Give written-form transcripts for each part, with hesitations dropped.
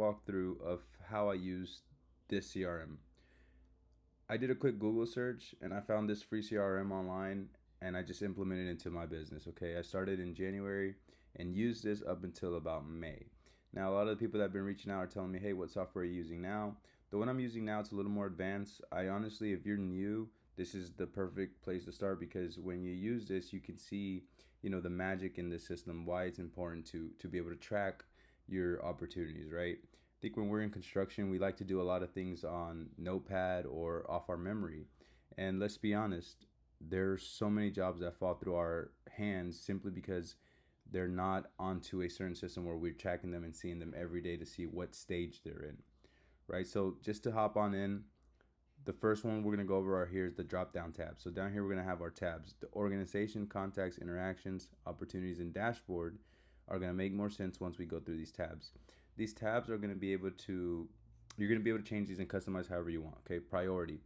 walkthrough of how I use this CRM. I did a quick Google search and I found this free CRM online and I just implemented it into my business. Okay, I started in January and used this up until about May. Now, a lot of the people that have been reaching out are telling me, hey, what software are you using now? The one I'm using now, it's a little more advanced. I honestly, if you're new, this is the perfect place to start because when you use this, you can see, the magic in the system, why it's important to be able to track your opportunities, right? I think when we're in construction, we like to do a lot of things on Notepad or off our memory. And let's be honest, there's so many jobs that fall through our hands simply because they're not onto a certain system where we're tracking them and seeing them every day to see what stage they're in, right? So just to hop on in, the first one we're going to go over here is the drop down tab. So down here we're going to have our tabs. The organization, contacts, interactions, opportunities, and dashboard are going to make more sense once we go through these tabs. These tabs are going to be able to, you're going to be able to change these and customize however you want. Okay, priority.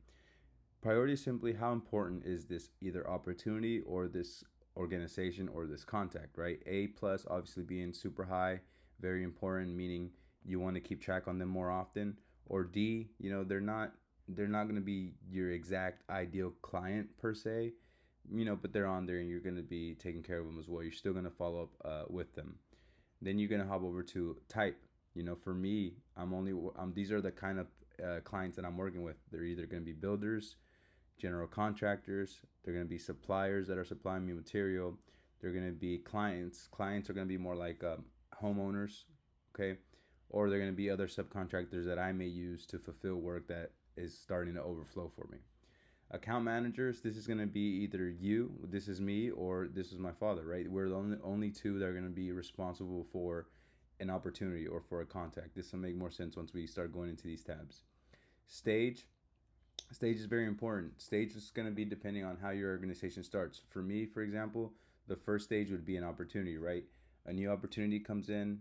Priority is simply how important is this either opportunity or this organization or this contact, right? A plus obviously being super high, very important, meaning you want to keep track on them more often. Or D, they're not going to be your exact ideal client per se, but they're on there and you're going to be taking care of them as well. You're still going to follow up with them. Then you're going to hop over to type. For me, these are the kind of clients that I'm working with. They're either going to be builders, general contractors, they're going to be suppliers that are supplying me material, they're going to be clients. Clients are going to be more like homeowners, okay? Or they're going to be other subcontractors that I may use to fulfill work that is starting to overflow for me. Account managers, this is going to be either this is me, or this is my father, right? We're the only two that are going to be responsible for an opportunity or for a contact. This will make more sense once we start going into these tabs. Stage is very important. Stage is going to be depending on how your organization starts. For me, for example, the first stage would be an opportunity, right? A new opportunity comes in.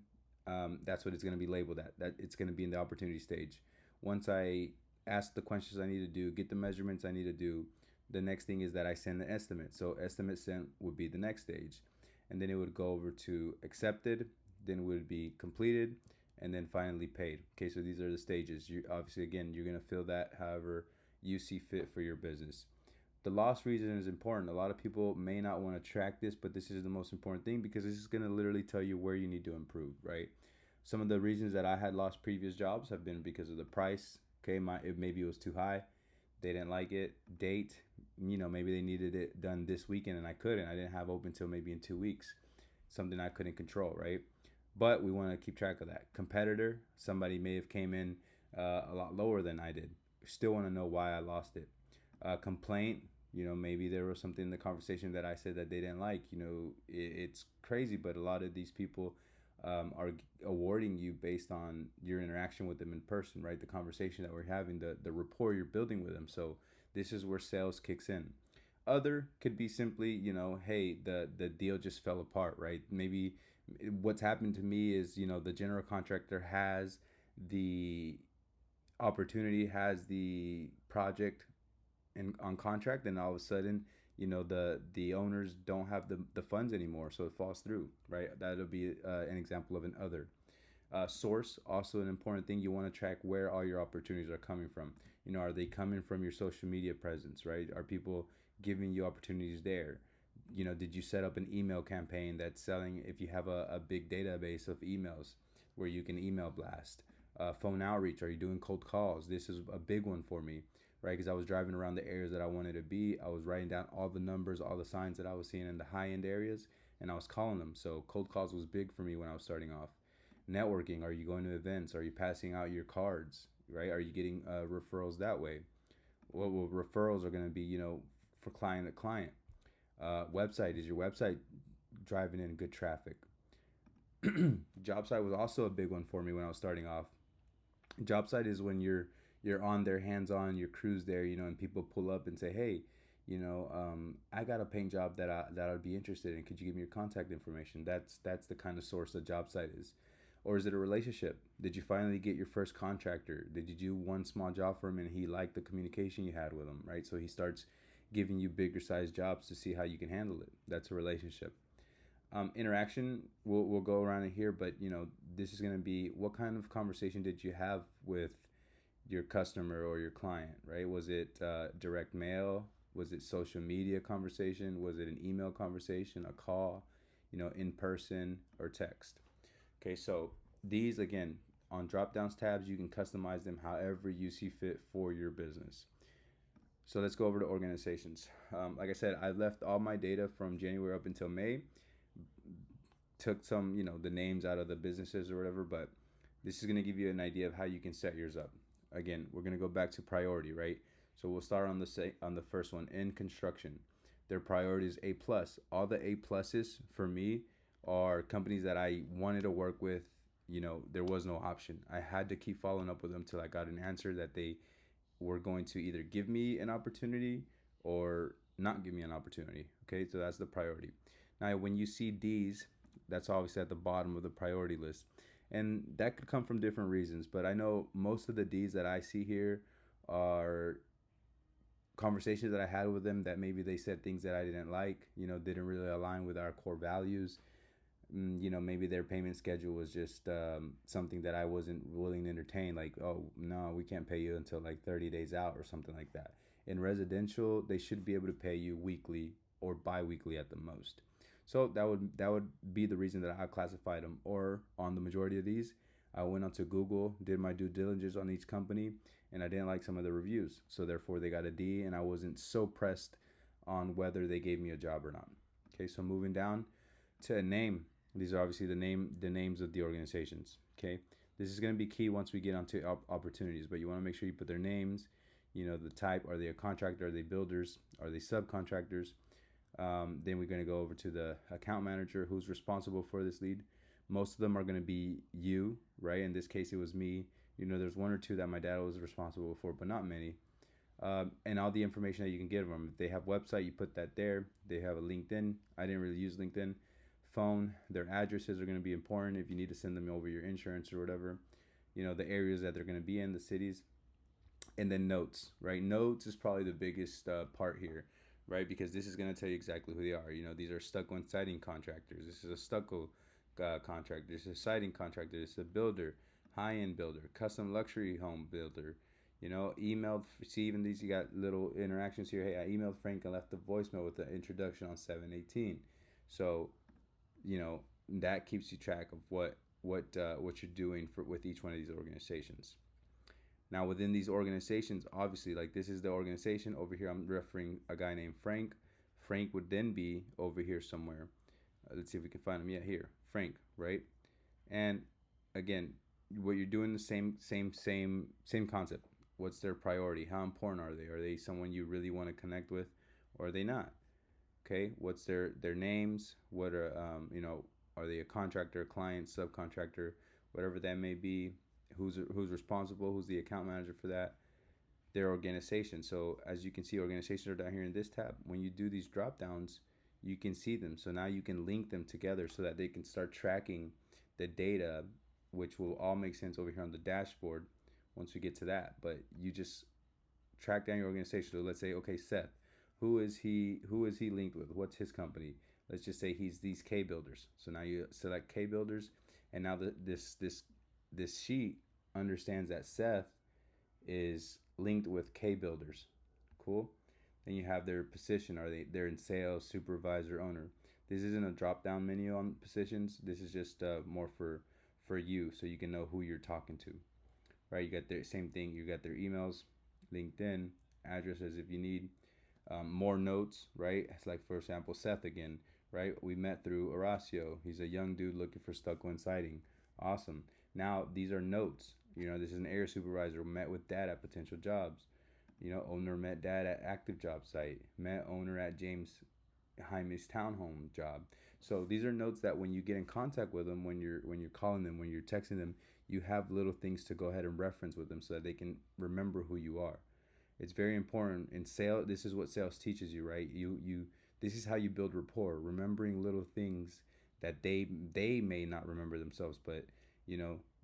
That's what it's going to be labeled at. That it's going to be in the opportunity stage. Once I ask the questions I need to do, get the measurements I need to do, the next thing is that I send the estimate. So estimate sent would be the next stage. And then it would go over to accepted, then it would be completed, and then finally paid. Okay, so these are the stages. You obviously, again, you're going to fill that however you see fit for your business. The loss reason is important. A lot of people may not want to track this, but this is the most important thing because this is going to literally tell you where you need to improve, right? Some of the reasons that I had lost previous jobs have been because of the price. Okay, maybe it was too high. They didn't like it. Date, maybe they needed it done this weekend and I couldn't. I didn't have open till maybe in 2 weeks. Something I couldn't control, right? But we want to keep track of that. Competitor, somebody may have came in a lot lower than I did. Still want to know why I lost it. Complaint, maybe there was something in the conversation that I said that they didn't like. It's crazy, but a lot of these people are awarding you based on your interaction with them in person, right? The conversation that we're having, the rapport you're building with them. So this is where sales kicks in. Other could be simply, hey, the deal just fell apart, right? Maybe what's happened to me is, the general contractor has the opportunity, has the project on contract, and all of a sudden, the owners don't have the funds anymore, so it falls through, right? That'll be an example of an other. Source, also an important thing. You want to track where all your opportunities are coming from. Are they coming from your social media presence, right? Are people giving you opportunities there? Did you set up an email campaign that's selling? If you have a big database of emails where you can email blast. Phone outreach, are you doing cold calls? This is a big one for me, right? Because I was driving around the areas that I wanted to be. I was writing down all the numbers, all the signs that I was seeing in the high end areas, and I was calling them. So cold calls was big for me when I was starting off. Networking, are you going to events? Are you passing out your cards, right? Are you getting referrals that way? Well, referrals are going to be, for client to client. Website, is your website driving in good traffic? Job site was also a big one for me when I was starting off. Job site is when you're on there, hands on, your crew's there, and people pull up and say, hey, I got a paint job that I'd be interested in. Could you give me your contact information? That's the kind of source the job site is. Or is it a relationship? Did you finally get your first contractor? Did you do one small job for him and he liked the communication you had with him, right? So he starts giving you bigger size jobs to see how you can handle it. That's a relationship. Interaction, we'll go around in here, but this is going to be what kind of conversation did you have with your customer or your client, right? Was it direct mail? Was it social media conversation? Was it an email conversation, a call, in person or text? Okay, so these again on drop downs tabs, you can customize them however you see fit for your business. So let's go over to organizations. Like I said, I left all my data from January up until May. Took some, the names out of the businesses or whatever, but this is going to give you an idea of how you can set yours up. Again, we're going to go back to priority, right? So we'll start on the first one in construction. Their priority is A plus. All the A pluses for me are companies that I wanted to work with. There was no option. I had to keep following up with them till I got an answer that they were going to either give me an opportunity or not give me an opportunity. Okay, so that's the priority. Now, when you see D's, that's obviously at the bottom of the priority list. And that could come from different reasons, but I know most of the D's that I see here are conversations that I had with them that maybe they said things that I didn't like, didn't really align with our core values. Maybe their payment schedule was just something that I wasn't willing to entertain. Like, oh, no, we can't pay you until like 30 days out or something like that. In residential, they should be able to pay you weekly or bi-weekly at the most. So that would be the reason that I classified them. Or on the majority of these, I went onto Google, did my due diligence on each company, and I didn't like some of the reviews. So therefore, they got a D, and I wasn't so pressed on whether they gave me a job or not. Okay, so moving down to a name. These are obviously the names of the organizations. Okay, this is going to be key once we get onto opportunities. But you want to make sure you put their names. The type. Are they a contractor? Are they builders? Are they subcontractors? Then we're going to go over to the account manager who's responsible for this lead. Most of them are going to be you, right? In this case, it was me. There's one or two that my dad was responsible for, but not many. And all the information that you can give them. If they have website, you put that there. They have a LinkedIn. I didn't really use LinkedIn. Phone, their addresses are going to be important if you need to send them over your insurance or whatever. The areas that they're going to be in, the cities. And then notes, right? Notes is probably the biggest part here, right? Because this is going to tell you exactly who they are. These are stucco and siding contractors. This is a stucco contractor. This is a siding contractor. This is a builder, high-end builder, custom luxury home builder. Emailed, see, even these, you got little interactions here. Hey, I emailed Frank and left a voicemail with the introduction on 7/18. So, that keeps you track of what you're doing with each one of these organizations. Now, within these organizations, obviously, like this is the organization. Over here, I'm referring a guy named Frank. Frank would then be over here somewhere. Let's see if we can find him. Yeah, here, Frank, right? And again, what you're doing, the same concept. What's their priority? How important are they? Are they someone you really want to connect with, or are they not? Okay, what's their names? What are are they a contractor, client, subcontractor, whatever that may be? Who's responsible? Who's the account manager for that? Their organization. So as you can see, organizations are down here in this tab. When you do these drop downs, you can see them. So now you can link them together so that they can start tracking the data, which will all make sense over here on the dashboard once we get to that. But you just track down your organization. So let's say, okay, Seth, who is he linked with? What's his company? Let's just say he's these K builders. So now you select K builders, and now this sheet understands that Seth is linked with K builders. Cool. Then you have their position. They're in sales, supervisor, owner. This isn't a drop down menu on positions. This is just more for you, so you can know who you're talking to. Right? You got their same thing. You got their emails, LinkedIn, addresses if you need. More notes, right? It's like, for example, Seth again, right? We met through Horacio. He's a young dude looking for stucco and siding. Awesome. Now, these are notes. This is an area supervisor, met with dad at potential jobs. Owner met dad at active job site. Met owner at James Jaime's townhome job. So these are notes that when you get in contact with them, when you're calling them, when you're texting them, you have little things to go ahead and reference with them so that they can remember who you are. It's very important in sales. This is what sales teaches you, right? This is how you build rapport, remembering little things that they may not remember themselves, but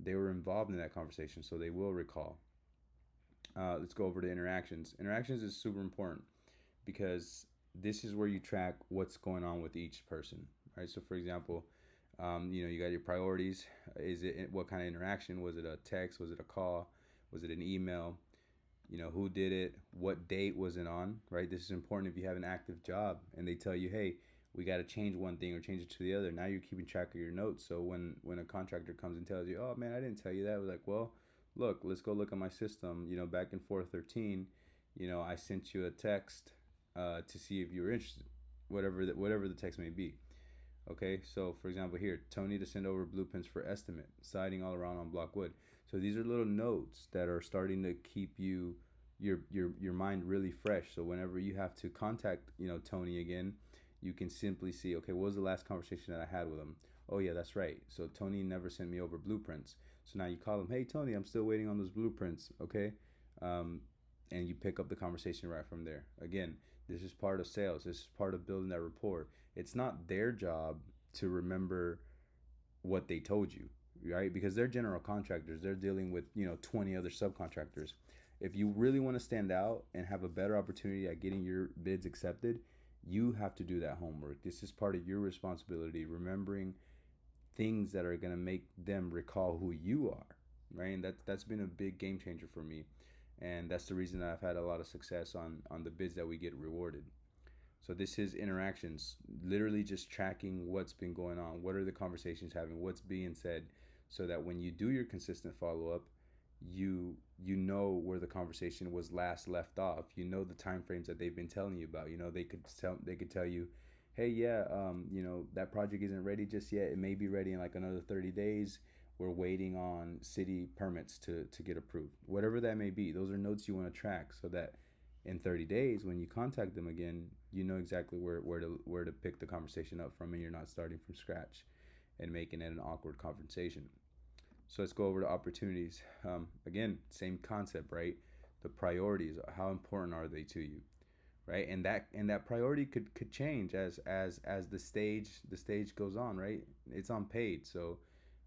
they were involved in that conversation, so they will recall. Let's go over to interactions. Interactions is super important because this is where you track what's going on with each person, right? So for example, you got your priorities. Is it what kind of interaction? Was it a text? Was it a call? Was it an email? Who did it? What date was it on? Right. This is important if you have an active job and they tell you, hey, we got to change one thing or change it to the other. Now you're keeping track of your notes. So when a contractor comes and tells you, oh man, I didn't tell you that, we're like, well, look, let's go look at my system. Back in 413, I sent you a text to see if you were interested, whatever the text may be. Okay, so for example, here, Tony to send over blueprints for estimate, siding all around on block wood. So these are little notes that are starting to keep your mind really fresh. So whenever you have to contact Tony again, you can simply see, okay, what was the last conversation that I had with him? Oh yeah, that's right. So Tony never sent me over blueprints. So now you call him, hey Tony, I'm still waiting on those blueprints. Okay, um, and you pick up the conversation right from there. Again, this is part of sales. This is part of building that rapport. It's not their job to remember what they told you, right? Because they're general contractors. They're dealing with 20 other subcontractors. If you really want to stand out and have a better opportunity at getting your bids accepted, you have to do that homework. This is part of your responsibility, remembering things that are going to make them recall who you are, right? And that's been a big game changer for me, and that's the reason that I've had a lot of success on the bids that we get rewarded. So this is interactions, literally just tracking what's been going on, what are the conversations having, what's being said, so that when you do your consistent follow up, you know where the conversation was last left off. You know the time frames that they've been telling you about. They could tell you, hey, yeah, that project isn't ready just yet. It may be ready in like another 30 days. We're waiting on city permits to get approved. Whatever that may be, those are notes you want to track so that in 30 days when you contact them again, you know exactly where to pick the conversation up from, and you're not starting from scratch and making it an awkward conversation. So let's go over to opportunities. Again, same concept, right? The priorities. How important are they to you, right? And that priority could change as the stage goes on, right? It's on paid, so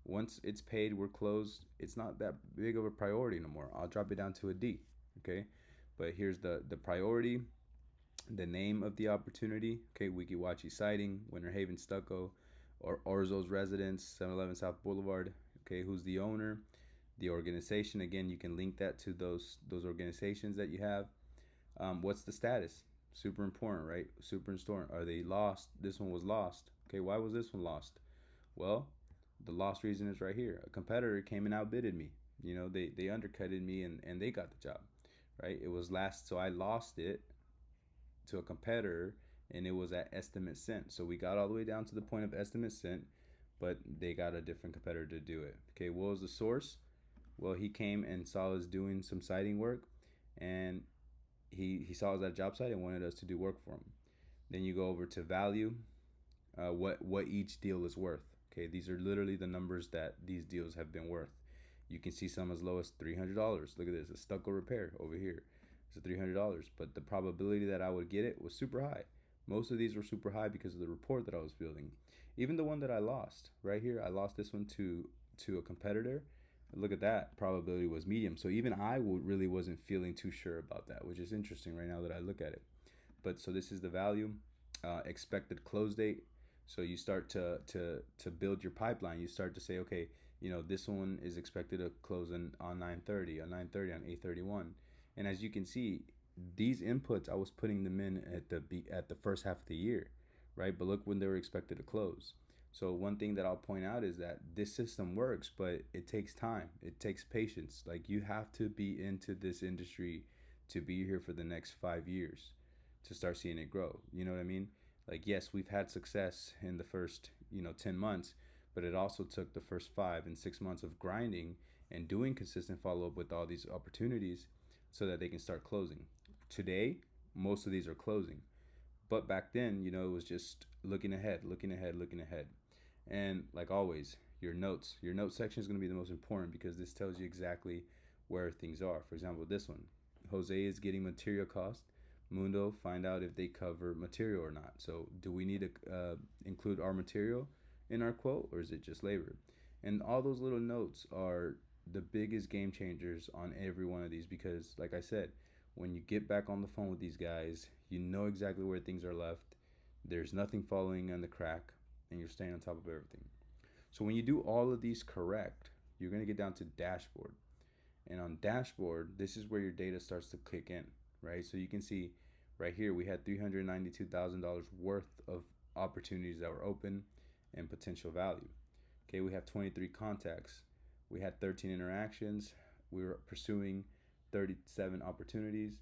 once it's paid, we're closed. It's not that big of a priority no more. I'll drop it down to a D, okay? But here's the priority, the name of the opportunity. Okay, Weeki Wachee Siding, Winter Haven Stucco, or Orzo's Residence, 711 South Boulevard. Okay, who's the owner? The organization. Again, you can link that to those organizations that you have. What's the status? Super important, right? Super important. Are they lost? This one was lost. Okay, why was this one lost? Well, the lost reason is right here. A competitor came and outbidded me. They undercutted me and they got the job, right? It was last, so I lost it to a competitor, and it was at estimate sent. So we got all the way down to the point of estimate sent, but they got a different competitor to do it. Okay, what was the source? Well, he came and saw us doing some siding work, and he saw us at a job site and wanted us to do work for him. Then you go over to value, what each deal is worth. Okay, these are literally the numbers that these deals have been worth. You can see some as low as $300. Look at this, a stucco repair over here. It's $300, but the probability that I would get it was super high. Most of these were super high because of the report that I was building. Even the one that I lost right here, I lost this one to a competitor. Look at that, probability was medium. So even I really wasn't feeling too sure about that, which is interesting right now that I look at it. But so this is the value, expected close date. So you start to build your pipeline. You start to say, okay, this one is expected to close on 9:30, on 9:30, on 8:31. And as you can see, these inputs, I was putting them in at the first half of the year, right? But look when they were expected to close. So one thing that I'll point out is that this system works, but it takes time. It takes patience. Like, you have to be into this industry to be here for the next 5 years to start seeing it grow. You know what I mean? Like, yes, we've had success in the first 10 months, but it also took the first 5 and 6 months of grinding and doing consistent follow up with all these opportunities so that they can start closing. Today, most of these are closing. But back then, it was just looking ahead, looking ahead, looking ahead. And like always, your notes. Your note section is going to be the most important because this tells you exactly where things are. For example, this one, Jose is getting material cost. Mundo, find out if they cover material or not. So do we need to include our material in our quote, or is it just labor? And all those little notes are the biggest game changers on every one of these because, like I said, when you get back on the phone with these guys, you know exactly where things are left. There's nothing following on the crack. and you're staying on top of everything. So when you do all of these correct, you're going to get down to dashboard. And on dashboard, this is where your data starts to kick in, right? So you can see right here, we had $392,000 worth of opportunities that were open and potential value. Okay, we have 23 contacts. We had 13 interactions. We were pursuing 37 opportunities.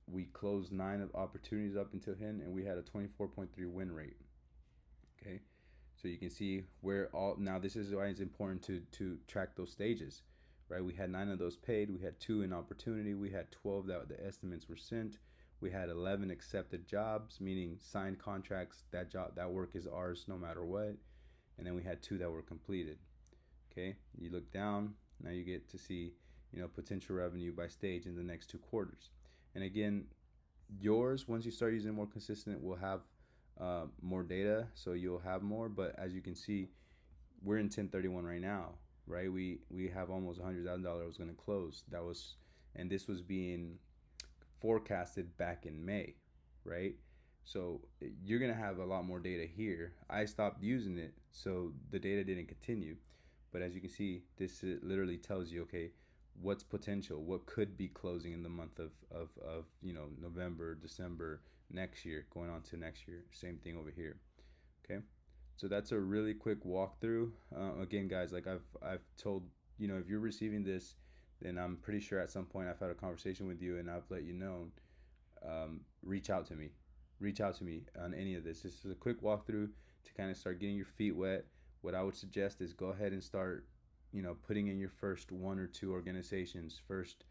We closed 9 of opportunities up until then, and we had a 24.3 win rate. Okay, so you can see where all, now this is why it's important to track those stages, right? We had 9 of those paid. We had 2 in opportunity. We had 12 that the estimates were sent. We had 11 accepted jobs, meaning signed contracts. That work is ours no matter what. And then we had 2 that were completed. Okay, you look down, now you get to see, potential revenue by stage in the next 2 quarters. And again, yours, once you start using more consistent, will have more data, so you'll have more. But as you can see, we're in 1031 right now, right? We have almost $100,000 going to close. And this was being forecasted back in May, right? So you're going to have a lot more data here. I stopped using it, so the data didn't continue. But as you can see, this literally tells you, okay, what's potential, what could be closing in the month of November, December, next year, going on to next year. Same thing over here. Okay, so that's a really quick walkthrough. Again, guys, like I've told, if you're receiving this, then I'm pretty sure at some point I've had a conversation with you and I've let you know. Reach out to me. Reach out to me on any of this. This is a quick walkthrough to kind of start getting your feet wet. What I would suggest is go ahead and start, putting in your first 1 or 2 organizations, first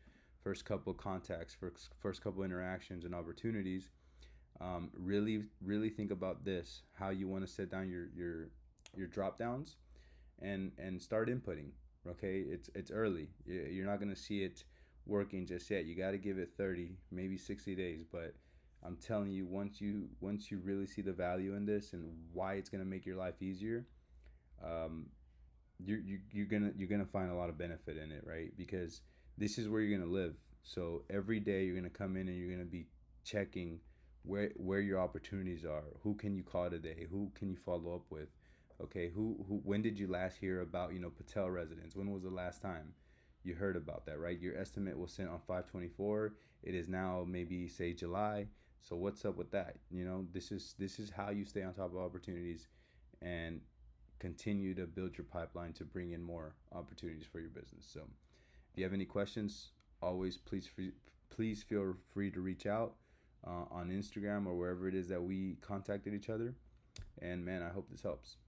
couple of contacts, first couple of interactions and opportunities. Really think about this, how you want to set down your drop downs, and start inputting. Okay, it's early. You're not going to see it working just yet. You got to give it 30, maybe 60 days. But I'm telling you, once you really see the value in this and why it's going to make your life easier, you're gonna find a lot of benefit in it, right? Because this is where you're gonna live. So every day you're gonna come in and you're gonna be checking where your opportunities are. Who can you call today? Who can you follow up with? Okay, who when did you last hear about Patel residence? When was the last time you heard about that, right? Your estimate was sent on 5/24. It is now maybe say July. So what's up with that? This is how you stay on top of opportunities and continue to build your pipeline to bring in more opportunities for your business. So if you have any questions, always please feel free to reach out on Instagram or wherever it is that we contacted each other. And man, I hope this helps.